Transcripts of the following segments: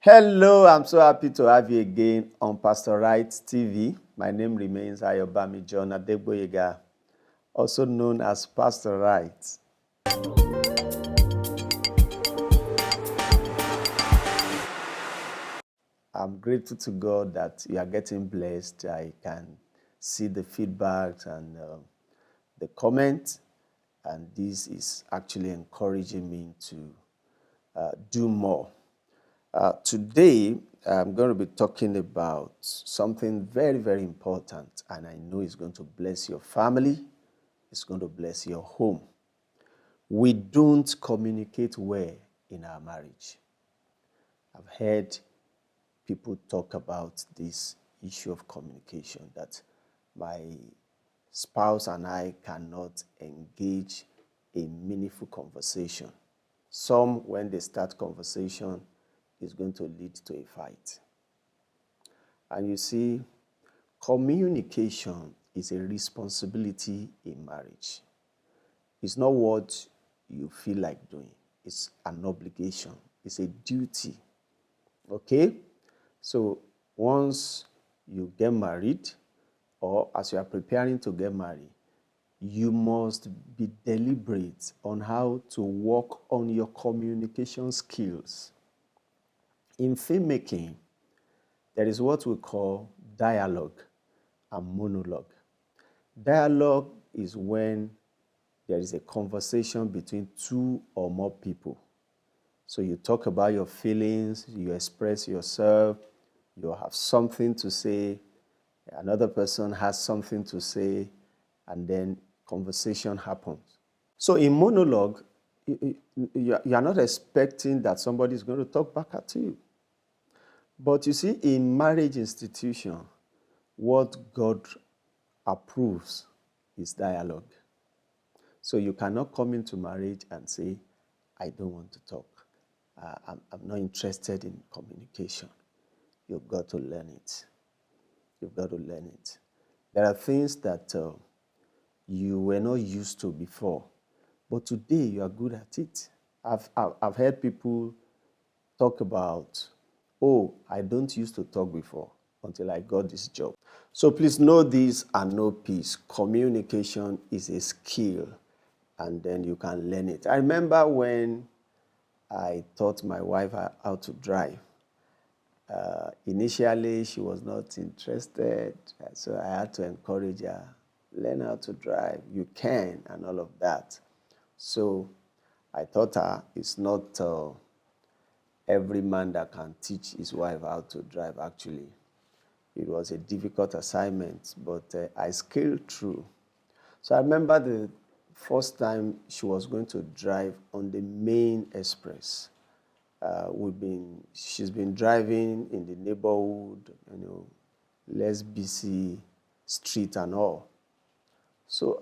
Hello, I'm so happy to have you again on Pastor Right TV. My name remains Ayobami John Adegboyega, also known as Pastor Right. I'm grateful to God that you are getting blessed. I can see the feedbacks and the comments, and this is actually encouraging me to do more. Today, I'm going to be talking about something very, very important, and I know it's going to bless your family. It's going to bless your home. We don't communicate well in our marriage. I've heard people talk about this issue of communication, that my spouse and I cannot engage in meaningful conversation. Some, when they start conversation, is going to lead to a fight. And you see, communication is a responsibility in marriage. It's not what you feel like doing. It's an obligation. It's a duty. Okay? So once you get married, or as you are preparing to get married, you must be deliberate on how to work on your communication skills. In filmmaking, there is what we call dialogue and monologue. Dialogue is when there is a conversation between two or more people. So you talk about your feelings, you express yourself, you have something to say, another person has something to say, and then conversation happens. So in monologue, you are not expecting that somebody is going to talk back at you. But you see, in marriage institution, what God approves is dialogue. So you cannot come into marriage and say, I don't want to talk. I'm not interested in communication. You've got to learn it. You've got to learn it. There are things that you were not used to before, but today you are good at it. I've heard people talk about, oh, I don't used to talk before until I got this job. So please know this and know peace. Communication is a skill, and then you can learn it. I remember when I taught my wife how to drive. Initially, she was not interested, so I had to encourage her, learn how to drive, you can, and all of that. So I taught her it's not every man that can teach his wife how to drive, actually. It was a difficult assignment, but I scaled through. So I remember the first time she was going to drive on the main express. She's been driving in the neighborhood, less busy street and all. So,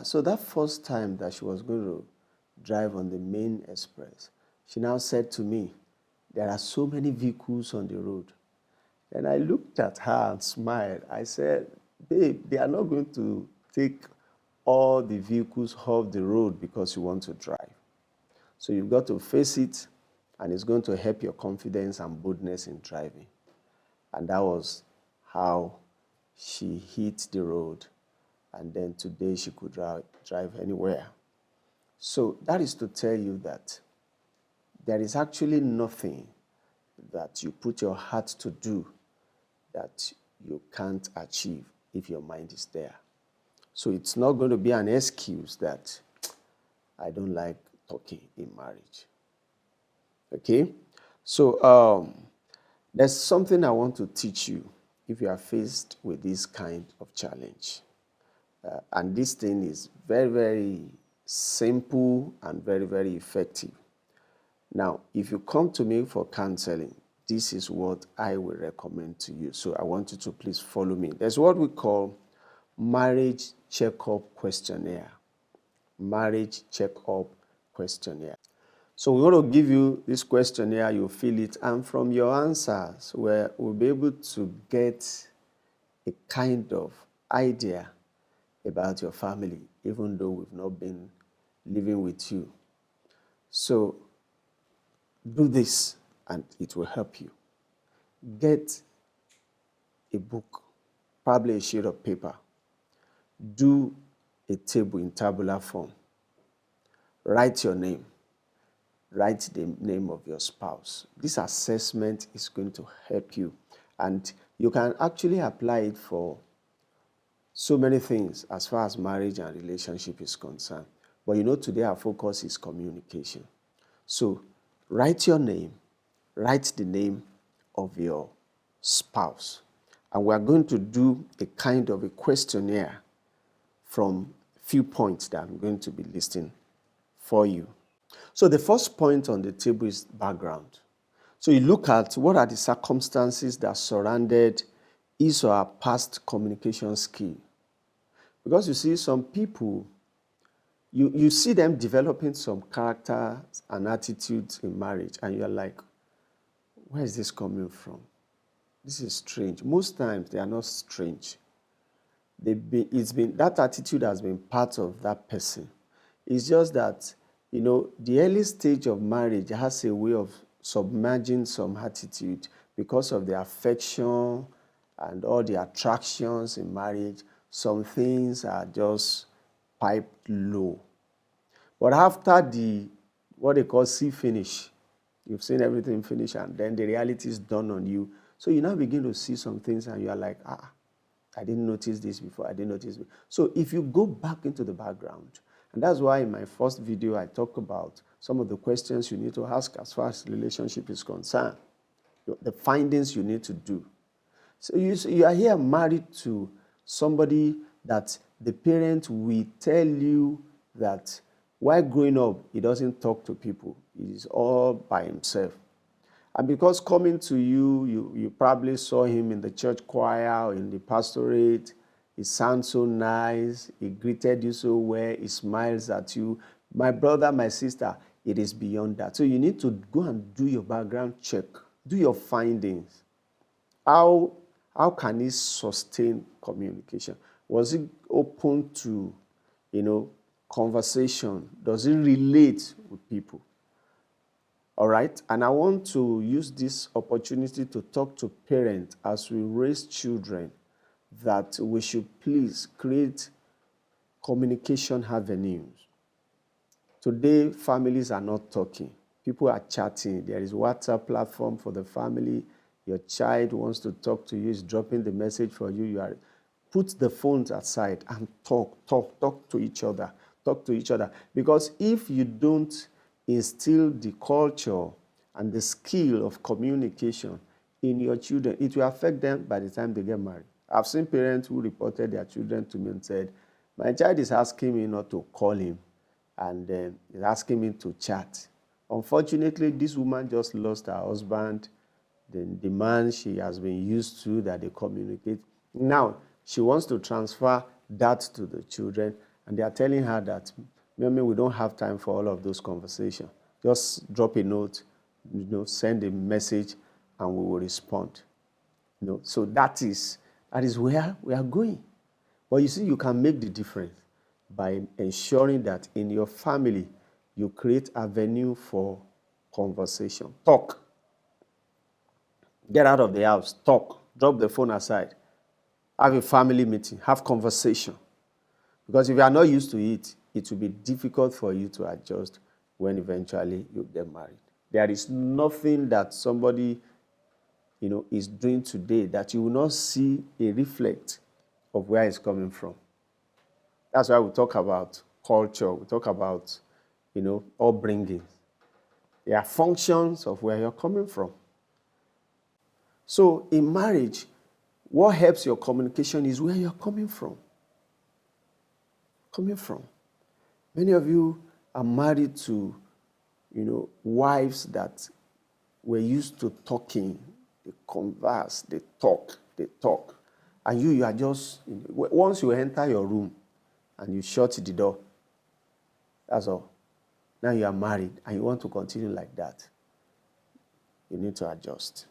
so that first time that she was going to drive on the main express, she now said to me, there are so many vehicles on the road. And I looked at her and smiled. I said, babe, they are not going to take all the vehicles off the road because you want to drive. So you've got to face it, and it's going to help your confidence and boldness in driving. And that was how she hit the road. And then today she could drive anywhere. So that is to tell you that there is actually nothing that you put your heart to do that you can't achieve if your mind is there. So it's not going to be an excuse that I don't like talking in marriage. Okay? So there's something I want to teach you if you are faced with this kind of challenge. And this thing is very, very simple and very, very effective. Now, if you come to me for counseling, this is what I will recommend to you. So I want you to please follow me. There's what we call marriage checkup questionnaire. Marriage checkup questionnaire. So we're going to give you this questionnaire, you fill it, and from your answers, we'll be able to get a kind of idea about your family, even though we've not been living with you. So do this and it will help you. Get a book, probably a sheet of paper. Do a table in tabular form. Write your name. Write the name of your spouse. This assessment is going to help you, and you can actually apply it for so many things as far as marriage and relationship is concerned. But today our focus is communication. So write your name, write the name of your spouse. And we are going to do a kind of a questionnaire from few points that I'm going to be listing for you. So the first point on the table is background. So you look at what are the circumstances that surrounded his or her past communication skill. Because you see, some people, you see them developing some characters and attitudes in marriage, and you're like, where is this coming from? This is strange. Most times, they are not strange. That attitude has been part of that person. It's just that, the early stage of marriage has a way of submerging some attitude because of the affection and all the attractions in marriage. Some things are just piped low. But after what they call see finish, you've seen everything finish, and then the reality is done on you. So you now begin to see some things and you are like, I didn't notice this before. I didn't notice this. So if you go back into the background, and that's why in my first video I talk about some of the questions you need to ask as far as relationship is concerned, the findings you need to do. So you are here married to somebody that the parent will tell you that while growing up, he doesn't talk to people. He's all by himself. And because coming to you probably saw him in the church choir or in the pastorate. He sounds so nice. He greeted you so well. He smiles at you. My brother, my sister, it is beyond that. So you need to go and do your background check. Do your findings. How can he sustain communication? Was he open to, conversation? Does he relate with people? All right? And I want to use this opportunity to talk to parents as we raise children that we should please create communication avenues. Today, families are not talking. People are chatting. There is WhatsApp platform for the family. Your child wants to talk to you, is dropping the message for you. Put the phones aside and talk to each other. Talk to each other. Because if you don't instill the culture and the skill of communication in your children, it will affect them by the time they get married. I've seen parents who reported their children to me and said, my child is asking me not to call him, and is asking me to chat. Unfortunately, this woman just lost her husband, the man she has been used to, that they communicate. Now, she wants to transfer that to the children, and they are telling her that, Mimi, we don't have time for all of those conversations. Just drop a note, send a message, and we will respond. So that is where we are going. But you see, you can make the difference by ensuring that in your family, you create avenue for conversation. Talk. Get out of the house. Talk. Drop the phone aside. Have a family meeting. Have conversation. Because if you are not used to it, it will be difficult for you to adjust when eventually you get married. There is nothing that somebody is doing today that you will not see a reflect of where it's coming from. That's why we talk about culture. We talk about, upbringing. There are functions of where you're coming from. So in marriage, what helps your communication is where you're coming from. Many of you are married to, wives that were used to talking. They converse, they talk. And you are just, once you enter your room and you shut the door, that's all. Now you are married and you want to continue like that. You need to adjust.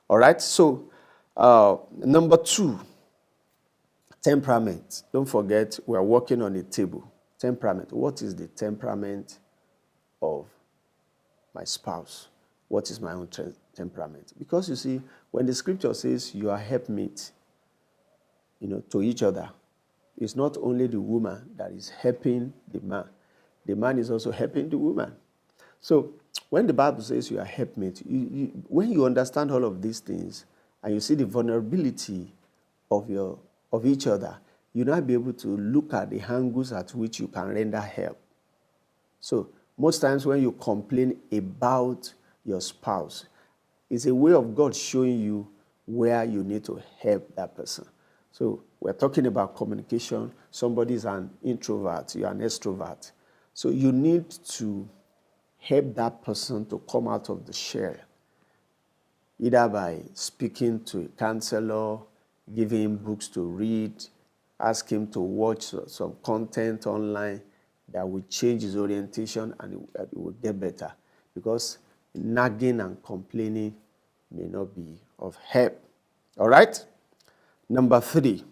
All right, so number 2, temperament. Don't forget, we are working on a table. Temperament. What is the temperament of my spouse? what is my own temperament. Because you see, when the scripture says you are helpmate, to each other, it's not only the woman that is helping the man is also helping the woman. So when the Bible says you are helpmate, when you understand all of these things and you see the vulnerability of each other, you'll not be able to look at the angles at which you can render help. So most times when you complain about your spouse, it's a way of God showing you where you need to help that person. So we're talking about communication. Somebody is an introvert, you're an extrovert. So you need to help that person to come out of the shell, either by speaking to a counselor, giving him books to read, ask him to watch some content online that will change his orientation and it will get better. Because nagging and complaining may not be of help. All right? Number 3,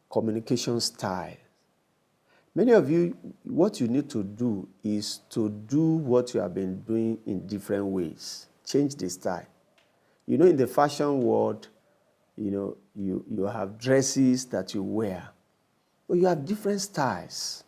communication style. Many of you, what you need to do is to do what you have been doing in different ways. Change the style. In the fashion world, you have dresses that you wear, but you have different styles.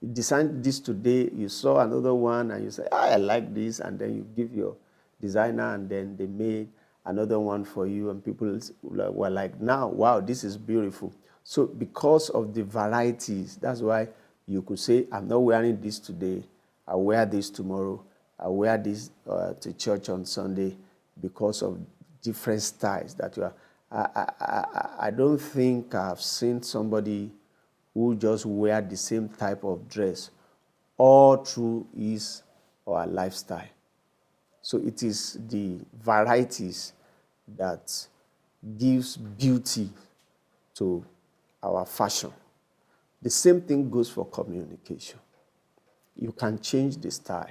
You designed this today, you saw another one, and you say, I like this, and then you give your designer, and then they made another one for you, and people were like, now, wow, this is beautiful. So because of the varieties, that's why you could say, I'm not wearing this today, I'll wear this tomorrow, I'll wear this to church on Sunday, because of different styles that you are. I don't think I've seen somebody who just wear the same type of dress all through his or her lifestyle. So it is the varieties that gives beauty to our fashion. The same thing goes for communication. You can change the style.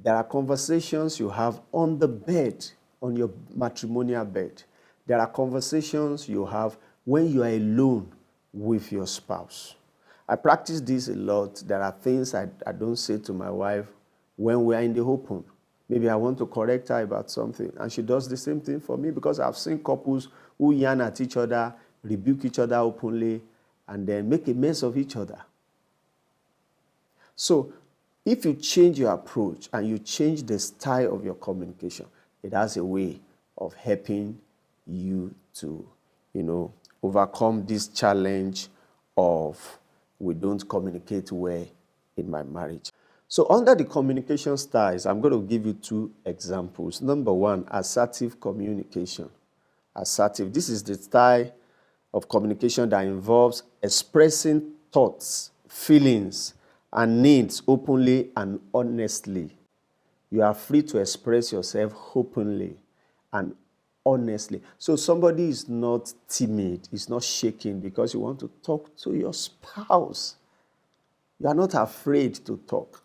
There are conversations you have on the bed, on your matrimonial bed. There are conversations you have when you are alone with your spouse. I practice this a lot. There are things I don't say to my wife when we are in the open. Maybe I want to correct her about something, and she does the same thing for me, because I've seen couples who yarn at each other, rebuke each other openly, and then make a mess of each other. So if you change your approach and you change the style of your communication, it has a way of helping you to, overcome this challenge of we don't communicate well in my marriage. So under the communication styles, I'm going to give you 2 examples. Number 1, assertive communication. Assertive. This is the style of communication that involves expressing thoughts, feelings, and needs openly and honestly. You are free to express yourself openly and honestly. So somebody is not timid, is not shaking because you want to talk to your spouse. You are not afraid to talk.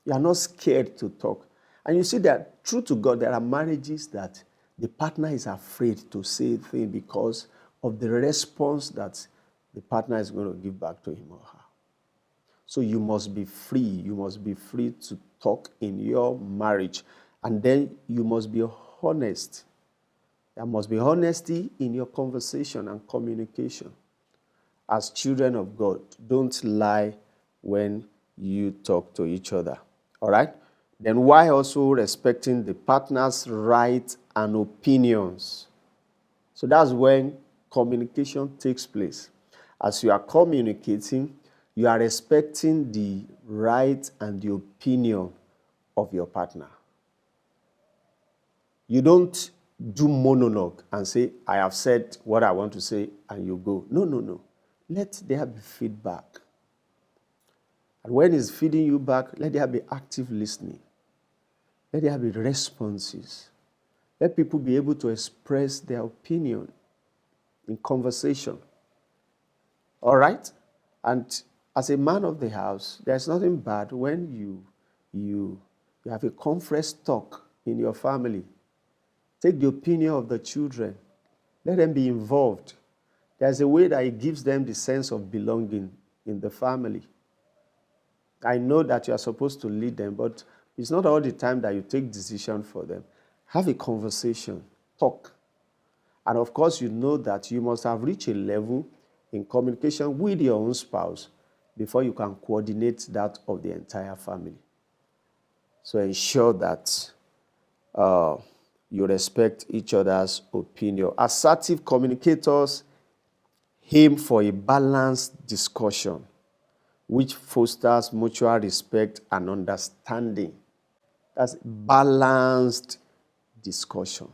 You are not scared to talk. And you see that, true to God, there are marriages that the partner is afraid to say things because of the response that the partner is going to give back to him or her. So you must be free. You must be free to talk in your marriage. And then you must be honest. There must be honesty in your conversation and communication. As children of God, don't lie when you talk to each other. All right? Then why also respecting the partner's rights and opinions? So that's when communication takes place. As you are communicating, you are respecting the right and the opinion of your partner. You don't do monologue and say, I have said what I want to say, and you go. No. Let there be feedback. And when he's feeding you back, let there be active listening. Let there be responses. Let people be able to express their opinion in conversation. All right? And as a man of the house, there's nothing bad when you have a conference talk in your family. Take the opinion of the children. Let them be involved. There's a way that it gives them the sense of belonging in the family. I know that you are supposed to lead them, but It's not all the time that you take decision for them. Have a conversation, talk. And of course, you know that you must have reached a level in communication with your own spouse before you can coordinate that of the entire family. So ensure that you respect each other's opinion. Assertive communicators aim for a balanced discussion which fosters mutual respect and understanding. That's balanced discussion.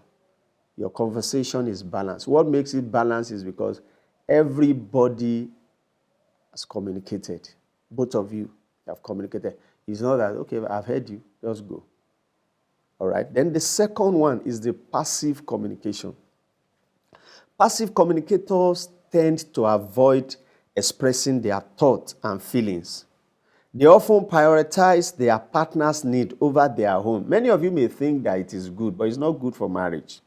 Your conversation is balanced. What makes it balanced is because everybody has communicated. Both of you have communicated. It's not that, okay, I've heard you, just go. All right. Then the second one is the passive communication. Passive communicators tend to avoid expressing their thoughts and feelings. They often prioritize their partner's need over their own. Many of you may think that it is good, but it's not good for marriage.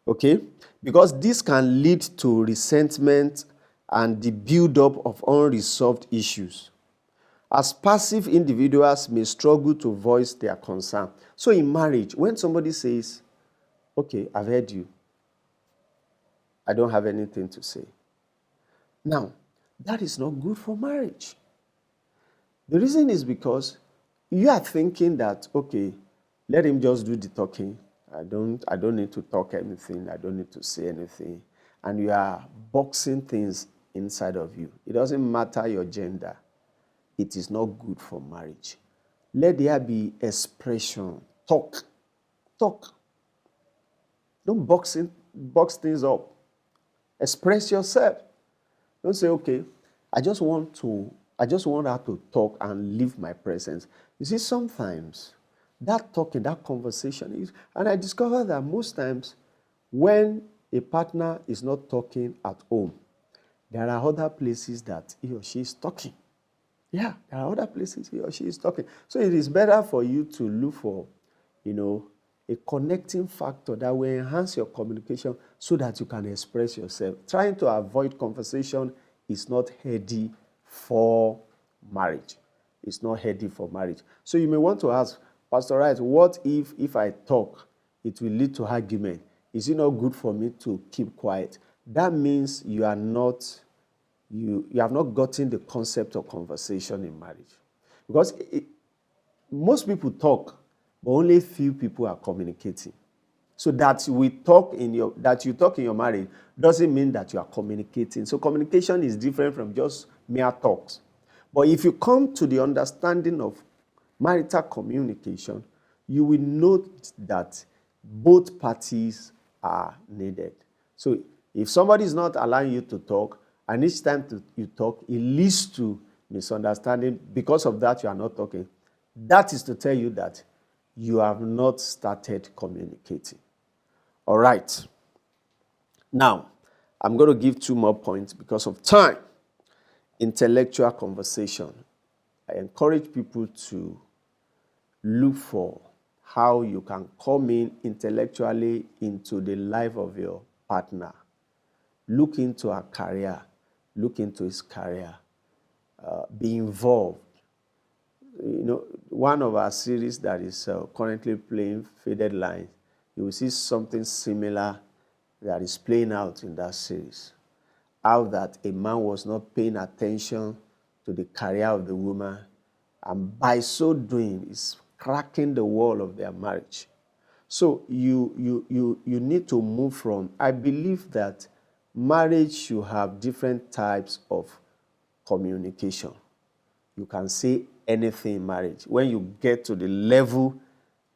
Okay? Because this can lead to resentment and the buildup of unresolved issues. As passive individuals may struggle to voice their concern. So in marriage, when somebody says, okay, I've heard you, I don't have anything to say. Now, that is not good for marriage. The reason is because you are thinking that, okay, let him just do the talking. I don't need to talk anything. I don't need to say anything. And you are boxing things inside of you. It doesn't matter your gender. It is not good for marriage. Let there be expression. Talk. Don't box things up. Express yourself. Don't say, okay, I just want her to talk and leave my presence. You see, sometimes that talking, that conversation is, and I discovered that most times when a partner is not talking at home, there are other places that he or she is talking. Yeah, there are other places he or she is talking. So it is better for you to look for, a connecting factor that will enhance your communication so that you can express yourself. Trying to avoid conversation is not healthy for marriage. It's not healthy for marriage. So you may want to ask, Pastor Wright, what if I talk, it will lead to argument? Is it not good for me to keep quiet? That means you have not gotten the concept of conversation in marriage. Because most people talk, but only few people are communicating. So that you talk in your marriage doesn't mean that you are communicating. So communication is different from just mere talks. But if you come to the understanding of marital communication, you will note that both parties are needed. So if somebody is not allowing you to talk, and each time you talk, it leads to misunderstanding. Because of that, you are not talking. That is to tell you that you have not started communicating. All right. Now, I'm going to give 2 more points because of time. Intellectual conversation. I encourage people to look for how you can come in intellectually into the life of your partner. Look into her career. Look into his career. Be involved. One of our series that is currently playing, Faded Lines, you will see something similar that is playing out in that series. How that a man was not paying attention to the career of the woman, and by so doing, is cracking the wall of their marriage. So you need to move from, I believe that marriage should have different types of communication. You can say anything in marriage. When you get to the level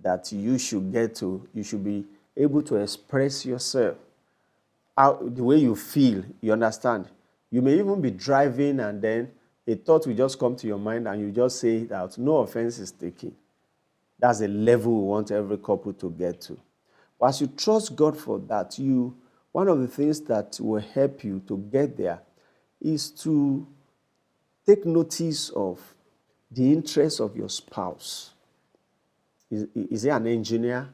that you should get to, you should be able to express yourself. The way you feel, you understand. You may even be driving and then a thought will just come to your mind and you just say that no offense is taken. That's the level we want every couple to get to. But as you trust God for that, one of the things that will help you to get there is to take notice of the interests of your spouse. Is he an engineer?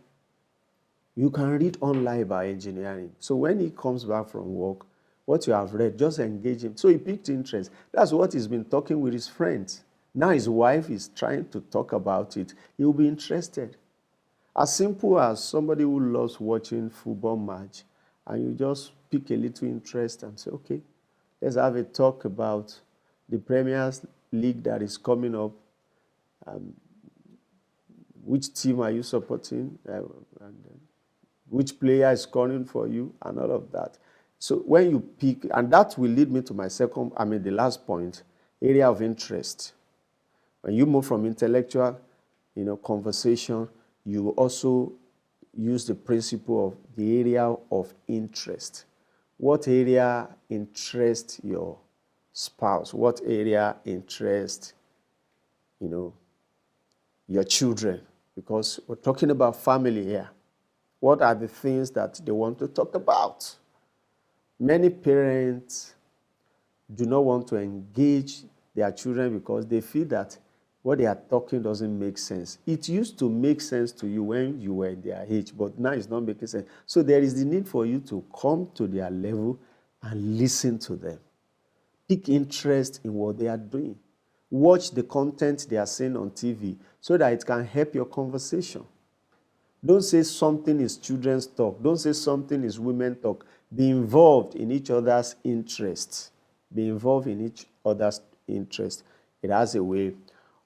You can read online about engineering. So when he comes back from work, what you have read, just engage him. So he picked interest. That's what he's been talking with his friends. Now his wife is trying to talk about it. He will be interested. As simple as somebody who loves watching football match, and you just pick a little interest and say, okay, let's have a talk about the Premier League that is coming up. Which team are you supporting? Which player is scoring for you? And all of that. So when you pick, and that will lead me to my the last point, area of interest. When you move from intellectual, conversation, you also use the principle of the area of interest. What area interests your spouse? What area interests, your children? Because we're talking about family here. What are the things that they want to talk about? Many parents do not want to engage their children because they feel that what they are talking doesn't make sense. It used to make sense to you when you were in their age, but now it's not making sense. So there is the need for you to come to their level and listen to them. Take interest in what they are doing. Watch the content they are seeing on TV so that it can help your conversation. Don't say something is children's talk. Don't say something is women talk. Be involved in each other's interests. Be involved in each other's interests. It has a way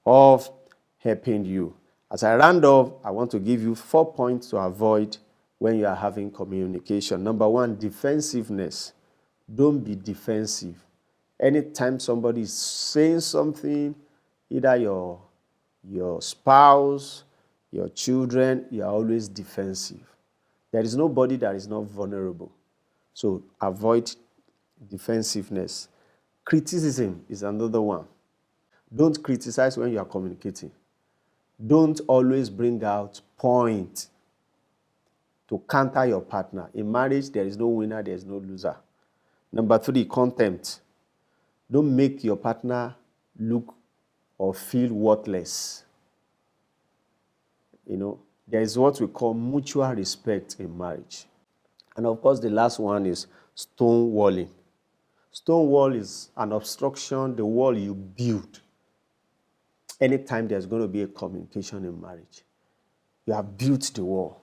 of helping you. As I round off, I want to give you 4 points to avoid when you are having communication. Number 1, defensiveness. Don't be defensive. Anytime somebody is saying something, either your spouse, your children, you are always defensive. There is nobody that is not vulnerable. So avoid defensiveness. Criticism is another one. Don't criticize when you are communicating. Don't always bring out points to counter your partner. In marriage, there is no winner, there is no loser. Number 3, contempt. Don't make your partner look or feel worthless. There is what we call mutual respect in marriage. And of course, the last one is stonewalling. Stonewall is an obstruction, the wall you build anytime there's going to be a communication in marriage. You have built the wall.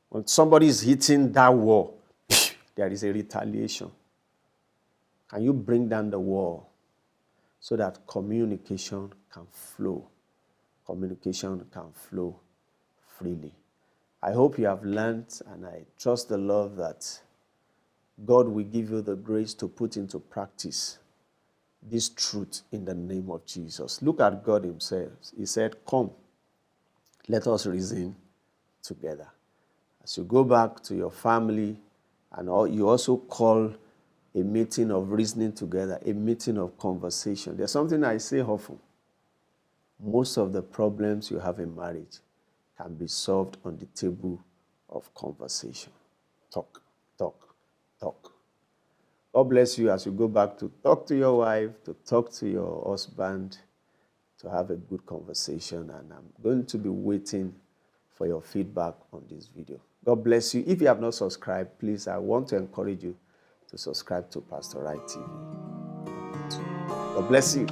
When somebody is hitting that wall, there is a retaliation. Can you bring down the wall so that communication can flow? Communication can flow freely. I hope you have learned, and I trust the Lord that God will give you the grace to put into practice this truth in the name of Jesus. Look at God himself. He said, come, let us reason together. As you go back to your family, and you also call a meeting of reasoning together, a meeting of conversation. There's something I say often. Most of the problems you have in marriage can be solved on the table of conversation. Talk, talk, talk. God bless you as you go back to talk to your wife, to talk to your husband, to have a good conversation. And I'm going to be waiting for your feedback on this video. God bless you. If you have not subscribed, please, I want to encourage you to subscribe to Pastor Right TV. God bless you.